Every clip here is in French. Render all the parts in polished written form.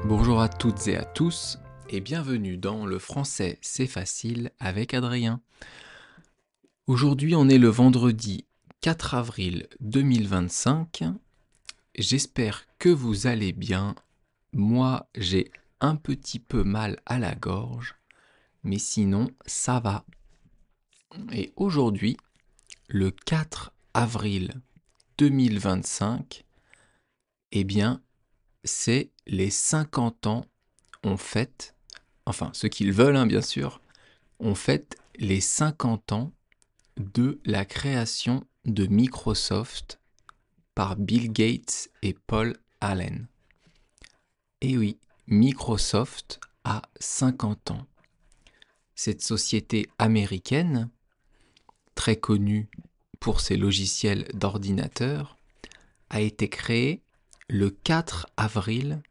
Bonjour à toutes et à tous et bienvenue dans Le français c'est facile avec Adrien. Aujourd'hui on est le vendredi 4 avril 2025. J'espère que vous allez bien. Moi j'ai un petit peu mal à la gorge, mais sinon ça va. Et aujourd'hui, le 4 avril 2025, eh bien c'est les 50 ans on fête, enfin ceux qui le veulent bien sûr, on fête les 50 ans de la création de Microsoft par Bill Gates et Paul Allen. Et oui, Microsoft a 50 ans. Cette société américaine, très connue pour ses logiciels d'ordinateur, a été créée le 4 avril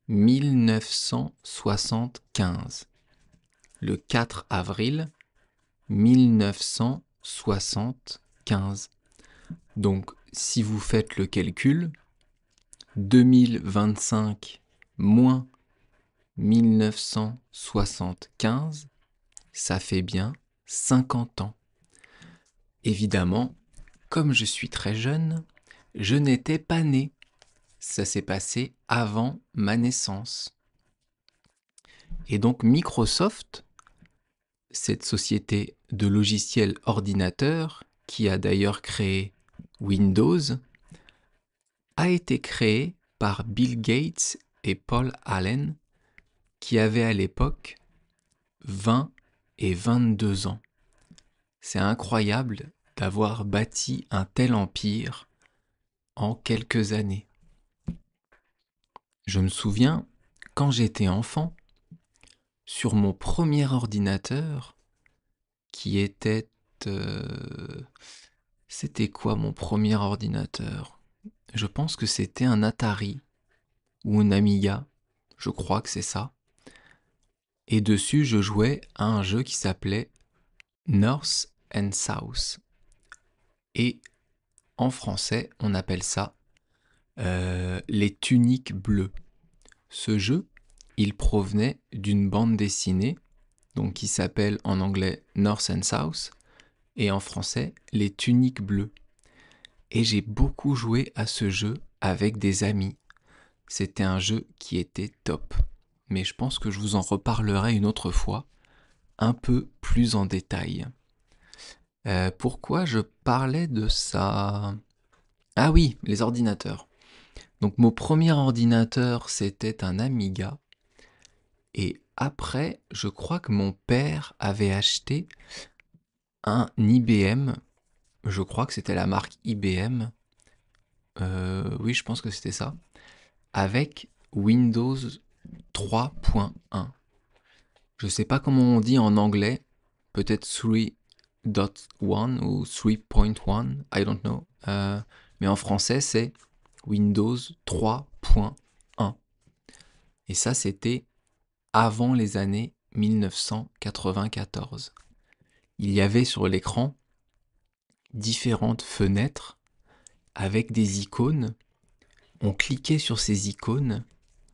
1975. Le 4 avril 1975. Donc, si vous faites le calcul, 2025 moins 1975, ça fait bien 50 ans. Évidemment, comme je suis très jeune, je n'étais pas né. Ça s'est passé avant ma naissance. Et donc Microsoft, cette société de logiciels ordinateurs, qui a d'ailleurs créé Windows, a été créée par Bill Gates et Paul Allen, qui avaient à l'époque 20 et 22 ans. C'est incroyable d'avoir bâti un tel empire en quelques années. Je me souviens, quand j'étais enfant, sur mon premier ordinateur, qui était... C'était quoi mon premier ordinateur ? Je pense que c'était un Atari ou un Amiga, je crois que c'est ça. Et dessus, je jouais à un jeu qui s'appelait North and South. Et en français, on appelle ça les tuniques bleues. Ce jeu, il provenait d'une bande dessinée, donc qui s'appelle en anglais North and South, et en français les tuniques bleues. Et j'ai beaucoup joué à ce jeu avec des amis. C'était un jeu qui était top. Mais je pense que je vous en reparlerai une autre fois, un peu plus en détail. Pourquoi je parlais de ça ? Ah oui, les ordinateurs. Donc mon premier ordinateur, c'était un Amiga. Et après, je crois que mon père avait acheté un IBM. Je crois que c'était la marque IBM. Oui, je pense que c'était ça. Avec Windows 3.1. Je sais pas comment on dit en anglais. Peut-être 3.1 ou 3.1, I don't know. Mais en français, c'est Windows 3.1. Et ça, c'était avant les années 1994. Il y avait sur l'écran différentes fenêtres avec des icônes. On cliquait sur ces icônes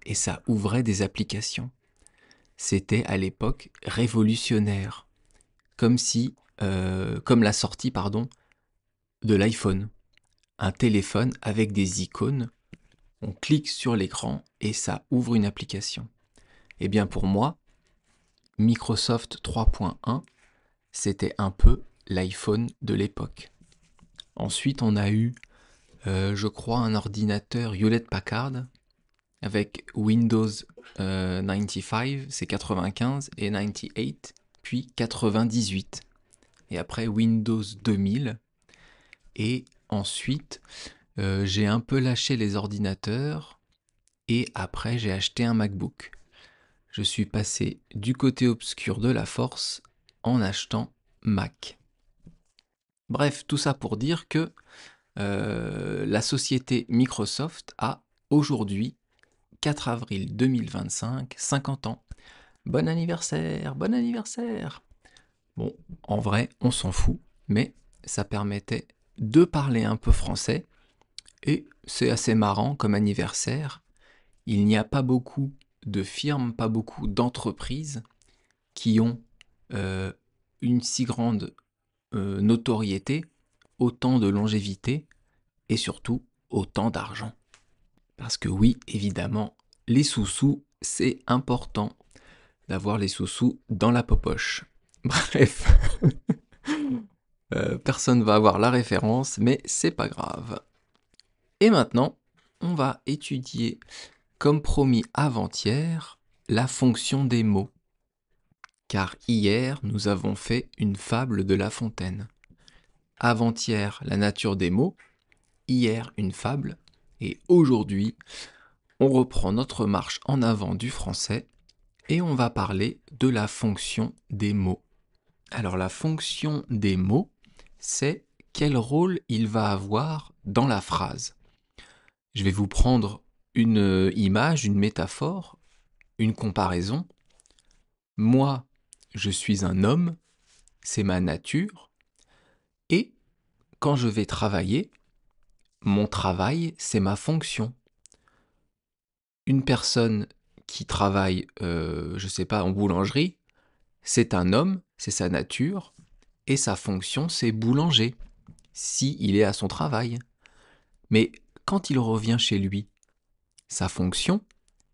et ça ouvrait des applications. C'était à l'époque révolutionnaire, comme la sortie de l'iPhone. Un téléphone avec des icônes, on clique sur l'écran et ça ouvre une application. Eh bien pour moi, Microsoft 3.1, c'était un peu l'iPhone de l'époque. Ensuite, on a eu, je crois, un ordinateur Hewlett-Packard avec Windows 95, c'est 95, et 98, puis 98. Et après Windows 2000. Et ensuite, j'ai un peu lâché les ordinateurs et après j'ai acheté un MacBook. Je suis passé du côté obscur de la force en achetant Mac. Bref, tout ça pour dire que la société Microsoft a aujourd'hui, 4 avril 2025, 50 ans. Bon anniversaire, bon anniversaire. Bon, en vrai, on s'en fout, mais ça permettait de parler un peu français, et c'est assez marrant comme anniversaire. Il n'y a pas beaucoup de firmes, pas beaucoup d'entreprises qui ont une si grande notoriété, autant de longévité et surtout autant d'argent. Parce que oui, évidemment, les sous-sous, c'est important d'avoir les sous-sous dans la popoche. Bref, personne va avoir la référence, mais c'est pas grave. Et maintenant, on va étudier, comme promis avant-hier, la fonction des mots. Car hier, nous avons fait une fable de La Fontaine. Avant-hier, la nature des mots. Hier, une fable. Et aujourd'hui, on reprend notre marche en avant du français et on va parler de la fonction des mots. Alors la fonction des mots, c'est quel rôle il va avoir dans la phrase. Je vais vous prendre une image, une métaphore, une comparaison. Moi, je suis un homme, c'est ma nature, et quand je vais travailler, mon travail, c'est ma fonction. Une personne qui travaille, je sais pas, en boulangerie, c'est un homme, c'est sa nature, et sa fonction, c'est boulanger, si il est à son travail. Mais quand il revient chez lui, sa fonction,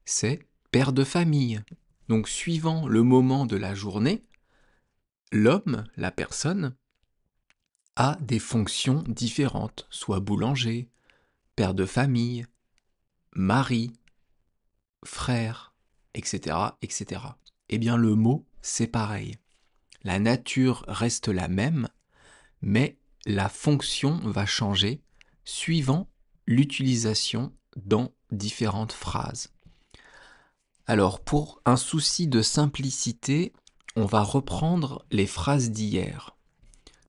c'est père de famille. Donc suivant le moment de la journée, l'homme, la personne, a des fonctions différentes, soit boulanger, père de famille, mari, frère, etc., etc. Eh bien le mot, c'est pareil. La nature reste la même, mais la fonction va changer suivant l'utilisation dans différentes phrases. Alors, pour un souci de simplicité, on va reprendre les phrases d'hier.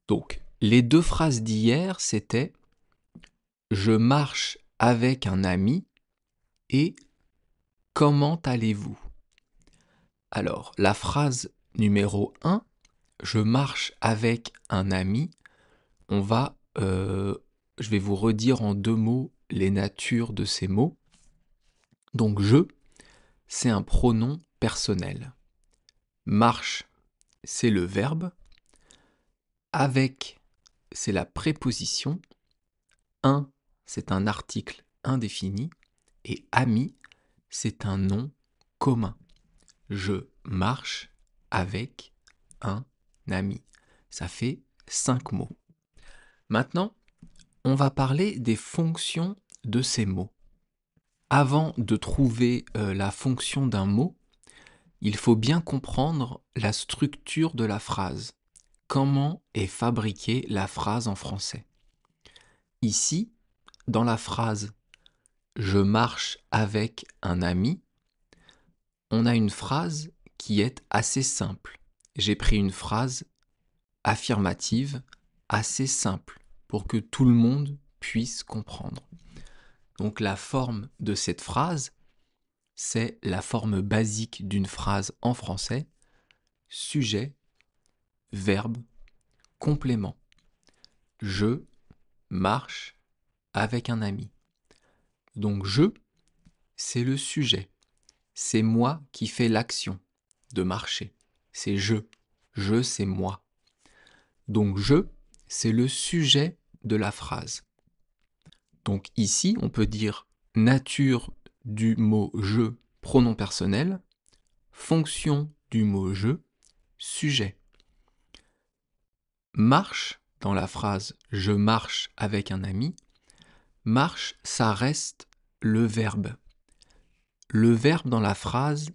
Donc, les deux phrases d'hier, c'était « Je marche avec un ami » et « Comment allez-vous » Alors, la phrase numéro 1, « Je marche avec un ami », je vais vous redire en 2 mots les natures de ces mots. Donc, « je », c'est un pronom personnel. « Marche », c'est le verbe. « Avec », c'est la préposition. « Un », c'est un article indéfini. Et « ami », c'est un nom commun. Je marche avec un ami. Ça fait 5 mots. Maintenant, on va parler des fonctions de ces mots. Avant de trouver la fonction d'un mot, il faut bien comprendre la structure de la phrase. Comment est fabriquée la phrase en français. Ici, dans la phrase « Je marche avec un ami », on a une phrase qui est assez simple. J'ai pris une phrase affirmative assez simple pour que tout le monde puisse comprendre. Donc la forme de cette phrase, c'est la forme basique d'une phrase en français, sujet, verbe, complément. Je marche avec un ami. Donc je, c'est le sujet. C'est moi qui fais l'action de marcher. C'est je. Je, c'est moi. Donc je, c'est le sujet de la phrase. Donc ici, on peut dire nature du mot je, pronom personnel, fonction du mot je, sujet. Marche, dans la phrase je marche avec un ami, marche, ça reste le verbe. Le verbe dans la phrase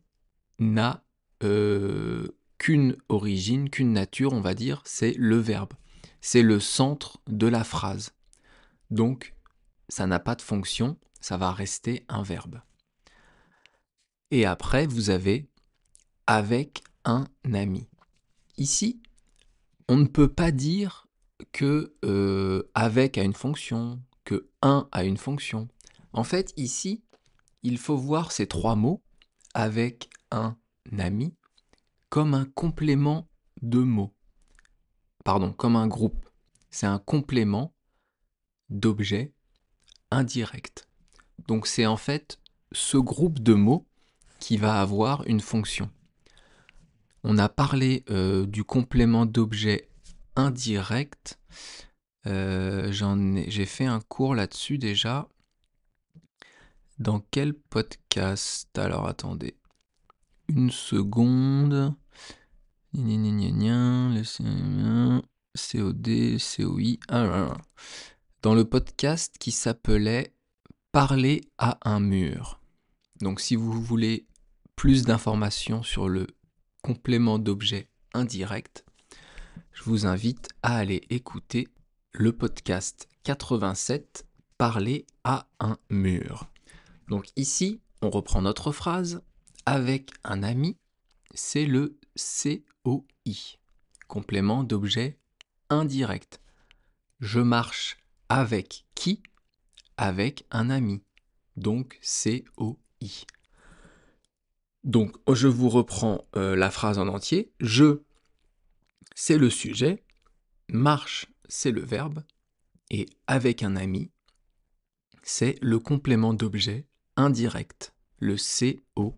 n'a qu'une origine, qu'une nature, on va dire, c'est le verbe. C'est le centre de la phrase. Donc, ça n'a pas de fonction, ça va rester un verbe. Et après, vous avez avec un ami. Ici, on ne peut pas dire que avec a une fonction, que un a une fonction. En fait, ici, il faut voir ces 3 mots, avec un ami, comme un complément de mots. Pardon, comme un groupe. C'est un complément d'objets indirects. Donc c'est en fait ce groupe de mots qui va avoir une fonction. On a parlé du complément d'objet indirect. J'ai fait un cours là-dessus déjà. Dans quel podcast? Alors attendez. Une seconde. COD, COI. Dans le podcast qui s'appelait Parler à un mur. Donc si vous voulez plus d'informations sur le complément d'objet indirect, je vous invite à aller écouter le podcast 87, Parler à un mur. Donc ici, on reprend notre phrase. Avec un ami, c'est le COI, complément d'objet indirect. Je marche avec qui? Avec un ami. Donc COI. Donc je vous reprends la phrase en entier. Je, c'est le sujet. Marche, c'est le verbe. Et avec un ami, c'est le complément d'objet indirect, le COI.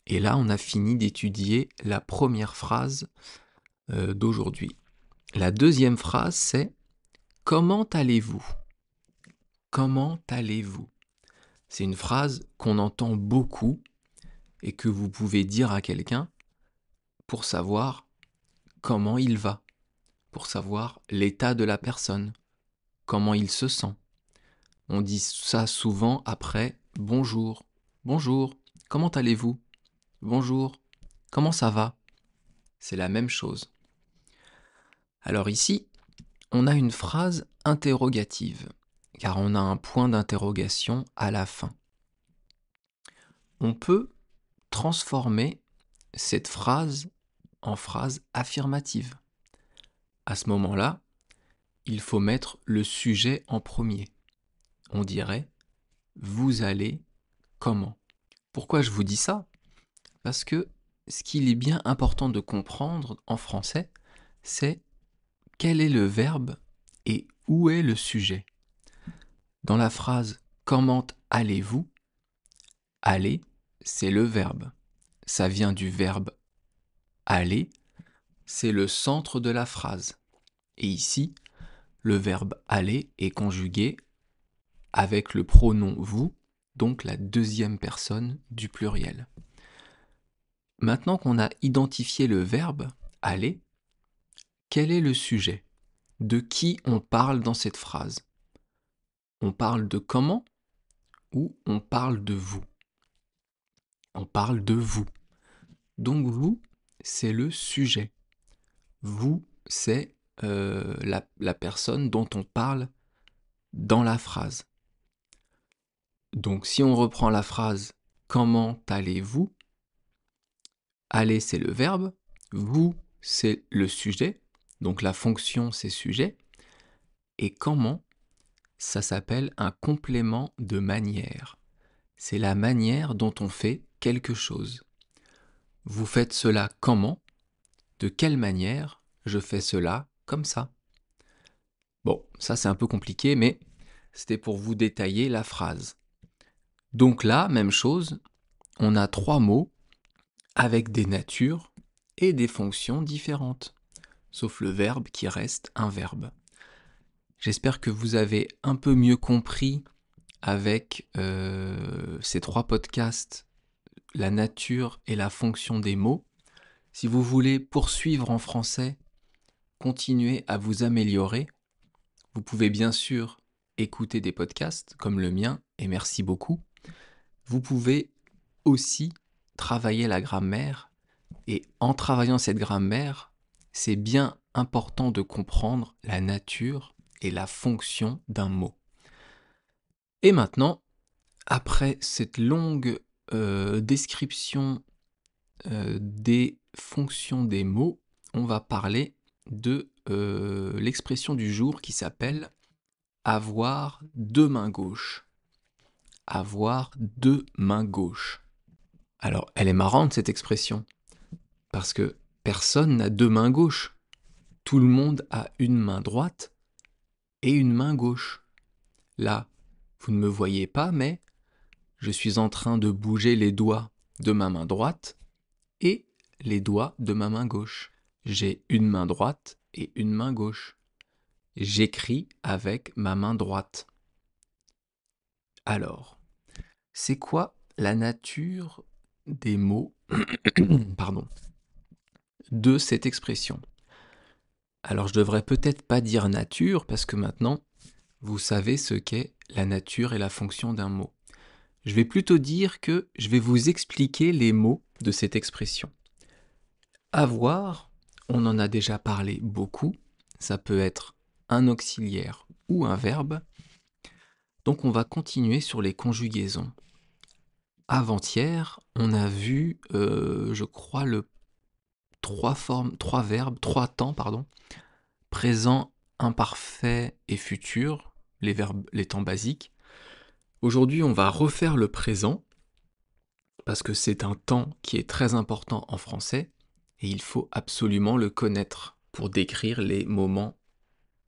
Et là, on a fini d'étudier la première phrase d'aujourd'hui. La deuxième phrase, c'est « Comment allez-vous » ? Comment allez-vous ? C'est une phrase qu'on entend beaucoup et que vous pouvez dire à quelqu'un pour savoir comment il va, pour savoir l'état de la personne, comment il se sent. On dit ça souvent après « Bonjour »,« Bonjour, comment allez-vous ?»« Bonjour, comment ça va ?» C'est la même chose. Alors ici, on a une phrase interrogative, car on a un point d'interrogation à la fin. On peut transformer cette phrase en phrase affirmative. À ce moment-là, il faut mettre le sujet en premier. On dirait « Vous allez comment ?» Pourquoi je vous dis ça ? Parce que ce qu'il est bien important de comprendre en français, c'est quel est le verbe et où est le sujet. Dans la phrase « Comment allez-vous » aller, c'est le verbe. Ça vient du verbe aller, c'est le centre de la phrase. Et ici, le verbe aller est conjugué avec le pronom vous, donc la deuxième personne du pluriel. Maintenant qu'on a identifié le verbe aller, quel est le sujet? De qui on parle dans cette phrase? On parle de comment ou on parle de vous? On parle de vous. Donc vous, c'est le sujet. Vous, c'est la personne dont on parle dans la phrase. Donc si on reprend la phrase « Comment allez-vous » aller, c'est le verbe. Vous, c'est le sujet. Donc la fonction, c'est sujet. Et comment, ça s'appelle un complément de manière. C'est la manière dont on fait quelque chose. Vous faites cela comment? De quelle manière? Je fais cela comme ça. Bon, ça c'est un peu compliqué, mais c'était pour vous détailler la phrase. Donc là, même chose, on a 3 mots avec des natures et des fonctions différentes, sauf le verbe qui reste un verbe. J'espère que vous avez un peu mieux compris avec ces 3 podcasts la nature et la fonction des mots. Si vous voulez poursuivre en français, continuer à vous améliorer, vous pouvez bien sûr écouter des podcasts comme le mien, et merci beaucoup. Vous pouvez aussi travailler la grammaire, et en travaillant cette grammaire, c'est bien important de comprendre la nature et la fonction d'un mot. Et maintenant, après cette longue description des fonctions des mots, on va parler de l'expression du jour qui s'appelle « avoir deux mains gauches ». Avoir deux mains gauches. Alors, elle est marrante cette expression, parce que personne n'a deux mains gauches. Tout le monde a une main droite et une main gauche. Là, vous ne me voyez pas, mais je suis en train de bouger les doigts de ma main droite et les doigts de ma main gauche. J'ai une main droite et une main gauche. J'écris avec ma main droite. Alors, c'est quoi la nature des mots pardon, de cette expression? Alors, je devrais peut-être pas dire nature parce que maintenant, vous savez ce qu'est la nature et la fonction d'un mot. Je vais plutôt dire que je vais vous expliquer les mots de cette expression. Avoir, on en a déjà parlé beaucoup, ça peut être un auxiliaire ou un verbe. Donc on va continuer sur les conjugaisons. Avant-hier, on a vu, je crois, trois temps, pardon, présent, imparfait et futur, les verbes, les temps basiques. Aujourd'hui, on va refaire le présent, parce que c'est un temps qui est très important en français, et il faut absolument le connaître pour décrire les moments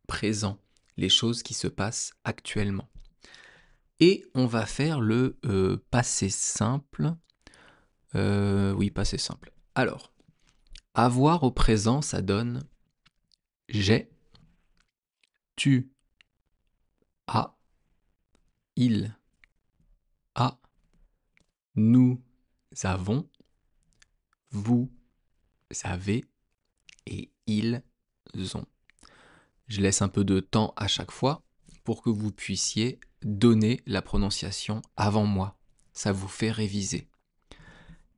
présents, les choses qui se passent actuellement. Et on va faire le passé simple. Oui, passé simple. Alors, avoir au présent, ça donne j'ai, tu as, il a, nous avons, vous avez et ils ont. Je laisse un peu de temps à chaque fois pour que vous puissiez donner la prononciation avant moi. Ça vous fait réviser.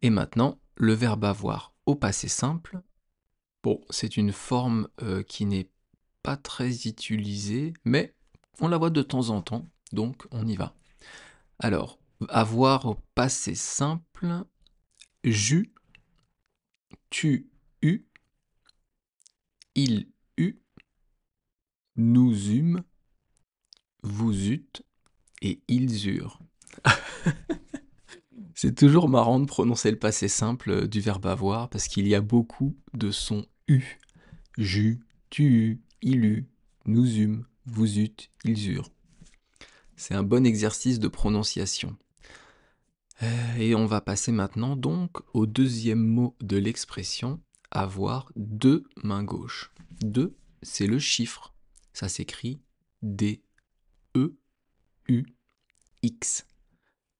Et maintenant, le verbe avoir au passé simple. Bon, c'est une forme qui n'est pas très utilisée, mais on la voit de temps en temps, donc on y va. Alors, avoir au passé simple, j'eus, tu eus, il eut, nous eûmes, vous eûtes et ils eurent. C'est toujours marrant de prononcer le passé simple du verbe avoir parce qu'il y a beaucoup de sons U. J'eus, tu eus, il eut, nous eûmes, vous eûtes, ils eurent. C'est un bon exercice de prononciation. Et on va passer maintenant donc au deuxième mot de l'expression avoir deux mains gauches. Deux, c'est le chiffre. Ça s'écrit D, E, U, X.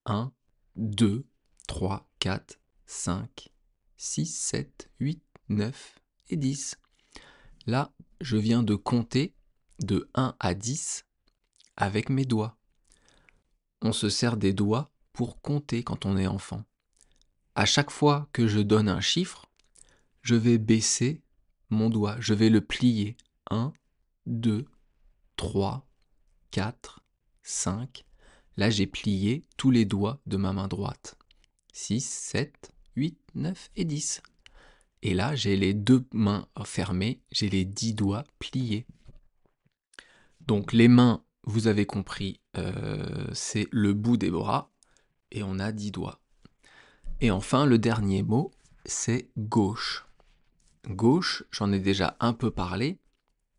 1, 2, 3, 4, 5, 6, 7, 8, 9 et 10. Là, je viens de compter de 1 à 10 avec mes doigts. On se sert des doigts pour compter quand on est enfant. À chaque fois que je donne un chiffre, je vais baisser mon doigt, je vais le plier. 1, 2, 3, 4, 5. Là, j'ai plié tous les doigts de ma main droite. 6, 7, 8, 9 et 10. Et là, j'ai les deux mains fermées, j'ai les 10 doigts pliés. Donc les mains, vous avez compris, c'est le bout des bras, et on a 10 doigts. Et enfin, le dernier mot, c'est gauche. Gauche, j'en ai déjà un peu parlé,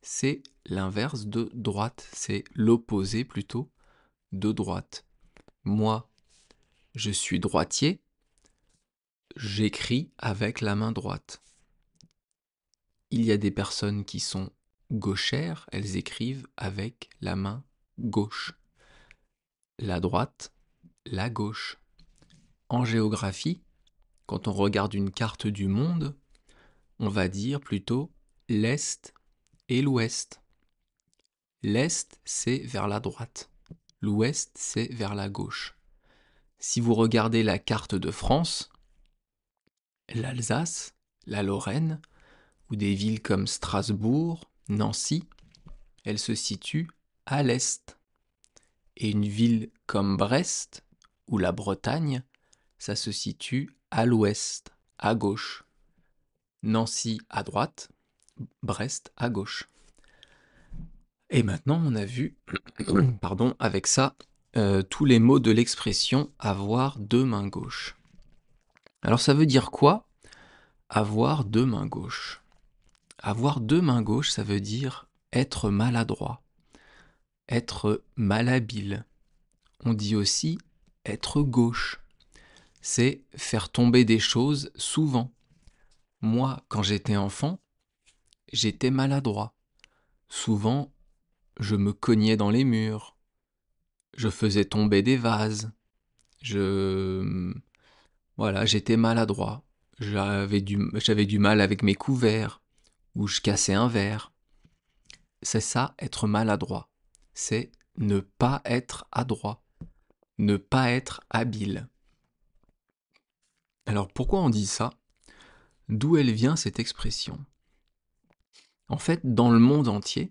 c'est l'inverse de droite, c'est l'opposé plutôt de droite. Moi, je suis droitier, j'écris avec la main droite. Il y a des personnes qui sont gauchères, elles écrivent avec la main gauche. La droite, la gauche. En géographie, quand on regarde une carte du monde, on va dire plutôt l'Est et l'Ouest. L'Est, c'est vers la droite. L'Ouest, c'est vers la gauche. Si vous regardez la carte de France, l'Alsace, la Lorraine, ou des villes comme Strasbourg, Nancy, elles se situent à l'Est. Et une ville comme Brest, ou la Bretagne, ça se situe à l'Ouest, à gauche. Nancy à droite, Brest à gauche. Et maintenant, on a vu, pardon, avec ça, tous les mots de l'expression avoir deux mains gauches. Alors ça veut dire quoi, avoir deux mains gauches? Avoir deux mains gauches, ça veut dire être maladroit, être malhabile. On dit aussi être gauche. C'est faire tomber des choses souvent. Moi, quand j'étais enfant, j'étais maladroit. Souvent, je me cognais dans les murs. Je faisais tomber des vases. Voilà, j'étais maladroit. J'avais du mal avec mes couverts, ou je cassais un verre. C'est ça, être maladroit. C'est ne pas être adroit, ne pas être habile. Alors pourquoi on dit ça? D'où elle vient cette expression? En fait, dans le monde entier,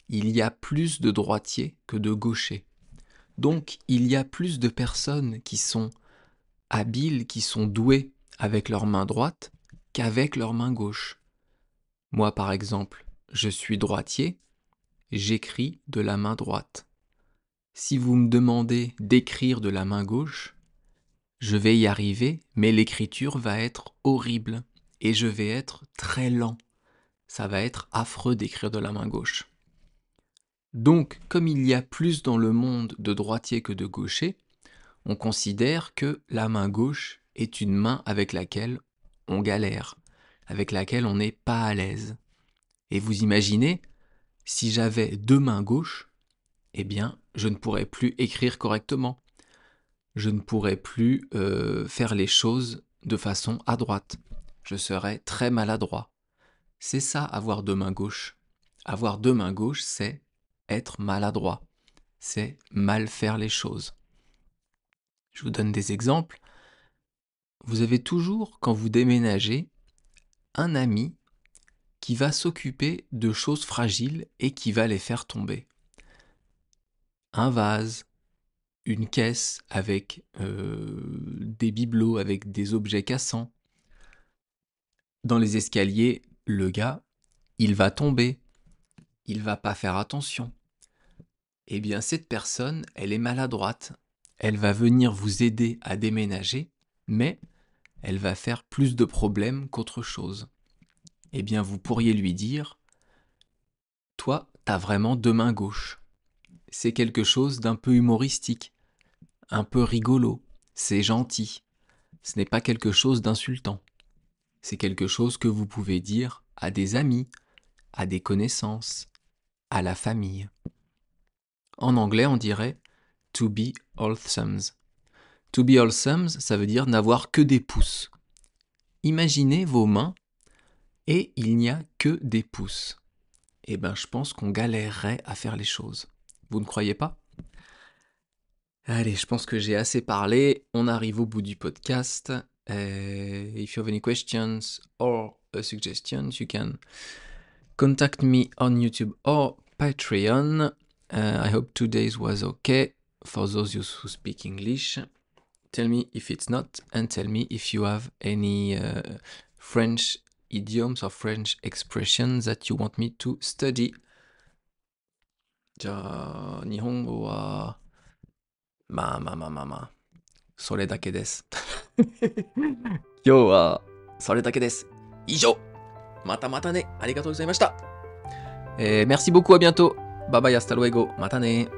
il y a plus de droitiers que de gauchers. Donc, il y a plus de personnes qui sont habiles, qui sont douées avec leur main droite qu'avec leur main gauche. Moi, par exemple, je suis droitier, j'écris de la main droite. Si vous me demandez d'écrire de la main gauche, je vais y arriver, mais l'écriture va être horrible et je vais être très lent. Ça va être affreux d'écrire de la main gauche. Donc, comme il y a plus dans le monde de droitiers que de gauchers, on considère que la main gauche est une main avec laquelle on galère, avec laquelle on n'est pas à l'aise. Et vous imaginez, si j'avais deux mains gauches, eh bien, je ne pourrais plus écrire correctement. Je ne pourrais plus faire les choses de façon adroite. Je serais très maladroit. C'est ça, avoir deux mains gauches. Avoir deux mains gauches, c'est être maladroit. C'est mal faire les choses. Je vous donne des exemples. Vous avez toujours, quand vous déménagez, un ami qui va s'occuper de choses fragiles et qui va les faire tomber. Un vase, une caisse avec des bibelots, avec des objets cassants. Dans les escaliers, le gars, il va tomber. Il va pas faire attention. Eh bien, cette personne, elle est maladroite. Elle va venir vous aider à déménager, mais elle va faire plus de problèmes qu'autre chose. Eh bien, vous pourriez lui dire, toi, t'as vraiment deux mains gauches. C'est quelque chose d'un peu humoristique, un peu rigolo, c'est gentil. Ce n'est pas quelque chose d'insultant. C'est quelque chose que vous pouvez dire à des amis, à des connaissances, à la famille. En anglais, on dirait to be wholesome. To be wholesome, ça veut dire n'avoir que des pouces. Imaginez vos mains et il n'y a que des pouces. Eh bien, je pense qu'on galérerait à faire les choses. Vous ne croyez pas? Allez, je pense que j'ai assez parlé. On arrive au bout du podcast. If you have any questions or suggestions, you can contact me on YouTube or Patreon. I hope today's was okay for those who speak English. Tell me if it's not, and tell me if you have any French idioms or French expressions that you want me to study. じゃあ、日本語は、それだけです。今日は、それだけです。以上。またまたね。ありがとうございました。Merci beaucoup, à bientôt. Bye bye, hasta luego. またね。